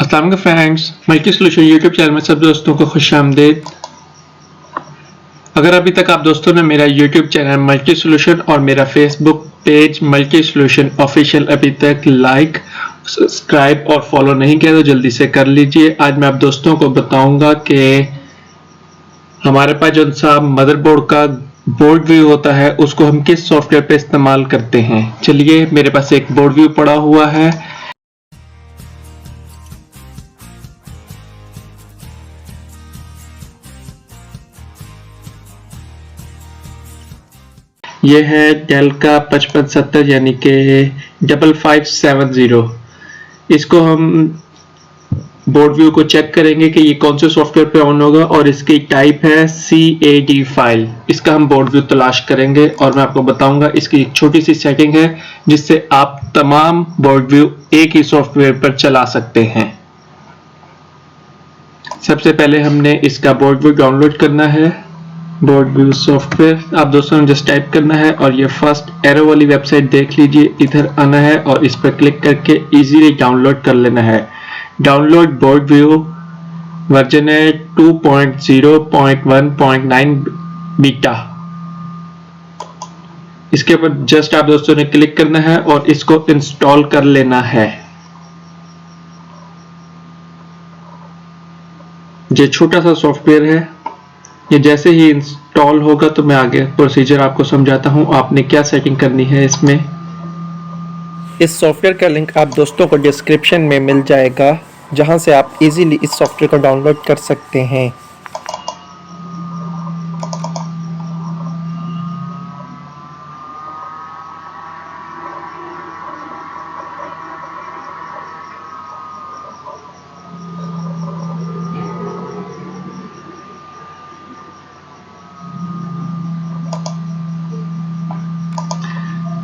अस्सलाम वालेकुम friends, multi solution YouTube channel में सब दोस्तों को खुशामदीद। अगर अभी तक आप दोस्तों ने मेरा यूट्यूब चैनल मल्टी सोल्यूशन और मेरा Facebook page multi solution official अभी तक लाइक, सब्सक्राइब और फॉलो नहीं किया तो जल्दी से कर लीजिए। आज मैं आप दोस्तों को बताऊंगा कि हमारे पास जो सा मदरबोर्ड का बोर्ड व्यू होता है उसको हम किस सॉफ्टवेयर पे इस्तेमाल करते हैं। चलिए, मेरे पास एक बोर्ड व्यू पड़ा हुआ है। ये है डेल का 5570 यानी कि 5570। इसको हम बोर्ड व्यू को चेक करेंगे कि ये कौन से सॉफ्टवेयर पे ऑन होगा और इसकी टाइप है CAD फाइल। इसका हम बोर्ड व्यू तलाश करेंगे और मैं आपको बताऊंगा। इसकी एक छोटी सी सेटिंग है जिससे आप तमाम बोर्ड व्यू एक ही सॉफ्टवेयर पर चला सकते हैं। सबसे पहले हमने इसका बोर्ड व्यू डाउनलोड करना है। बोर्ड व्यू सॉफ्टवेयर आप दोस्तों ने जस्ट टाइप करना है और ये फर्स्ट एरो वाली वेबसाइट देख लीजिए। इधर आना है और इस पर क्लिक करके इजीली डाउनलोड कर लेना है। डाउनलोड बोर्ड व्यू, वर्जन है 2.0.1.9 बीटा। इसके ऊपर जस्ट आप दोस्तों ने क्लिक करना है और इसको इंस्टॉल कर लेना है। ये छोटा सा सॉफ्टवेयर है। ये जैसे ही इंस्टॉल होगा तो मैं आगे प्रोसीजर आपको समझाता हूं आपने क्या सेटिंग करनी है इसमें। इस सॉफ्टवेयर का लिंक आप दोस्तों को डिस्क्रिप्शन में मिल जाएगा, जहां से आप इजीली इस सॉफ्टवेयर को डाउनलोड कर सकते हैं।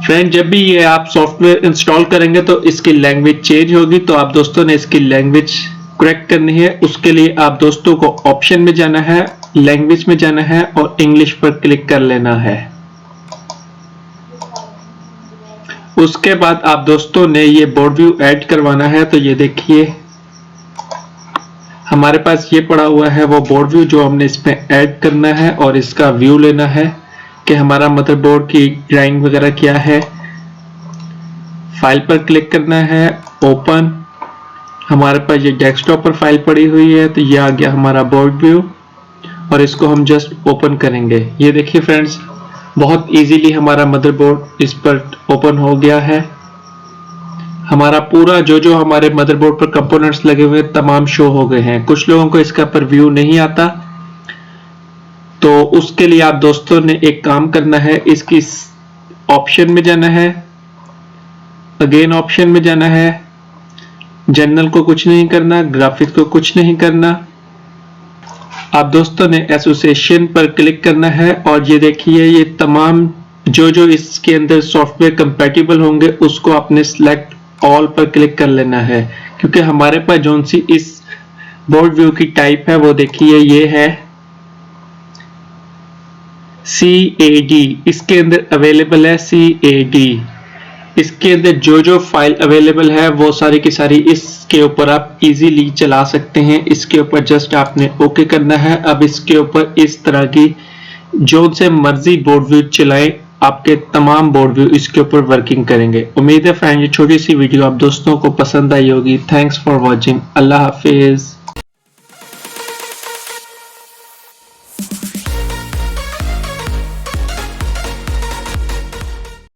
फ्रेंड, जब भी ये आप सॉफ्टवेयर इंस्टॉल करेंगे तो इसकी लैंग्वेज चेंज होगी, तो आप दोस्तों ने इसकी लैंग्वेज करेक्ट करनी है। उसके लिए आप दोस्तों को ऑप्शन में जाना है, लैंग्वेज में जाना है और इंग्लिश पर क्लिक कर लेना है। उसके बाद आप दोस्तों ने ये बोर्ड व्यू ऐड करवाना है। तो ये देखिए हमारे पास ये पड़ा हुआ है वो बोर्ड व्यू जो हमने इसमें ऐड करना है और इसका व्यू लेना है कि हमारा मदरबोर्ड की ड्राइंग वगैरह क्या है। फाइल पर क्लिक करना है, ओपन। हमारे पास ये डेस्कटॉप पर फाइल पड़ी हुई है तो ये आ गया हमारा बोर्ड व्यू और इसको हम जस्ट ओपन करेंगे। ये देखिए फ्रेंड्स, बहुत इजीली हमारा मदरबोर्ड इस पर ओपन हो गया है। हमारा पूरा जो हमारे मदरबोर्ड पर कंपोनेंट्स लगे हुए तमाम शो हो गए हैं। कुछ लोगों को इसका पर व्यू नहीं आता, तो उसके लिए आप दोस्तों ने एक काम करना है। इसकी ऑप्शन में जाना है, अगेन ऑप्शन में जाना है। जनरल को कुछ नहीं करना, ग्राफिक्स को कुछ नहीं करना। आप दोस्तों ने एसोसिएशन पर क्लिक करना है और ये देखिए ये तमाम जो इसके अंदर सॉफ्टवेयर कंपैटिबल होंगे उसको आपने सिलेक्ट ऑल पर क्लिक कर लेना है, क्योंकि हमारे पास जो सी इस बोर्ड व्यू की टाइप है वो देखिए ये है CAD। इसके अंदर अवेलेबल है CAD। इसके अंदर जो फाइल अवेलेबल है वो सारी की सारी इसके ऊपर आप इजीली चला सकते हैं। इसके ऊपर जस्ट आपने ओके करना है। अब इसके ऊपर इस तरह की जो से मर्जी बोर्ड व्यू चलाएं, आपके तमाम बोर्ड व्यू इसके ऊपर वर्किंग करेंगे। उम्मीद है फ्रेंड ये छोटी सी वीडियो आप दोस्तों को पसंद आई होगी। Thanks for watching. Allah Hafiz.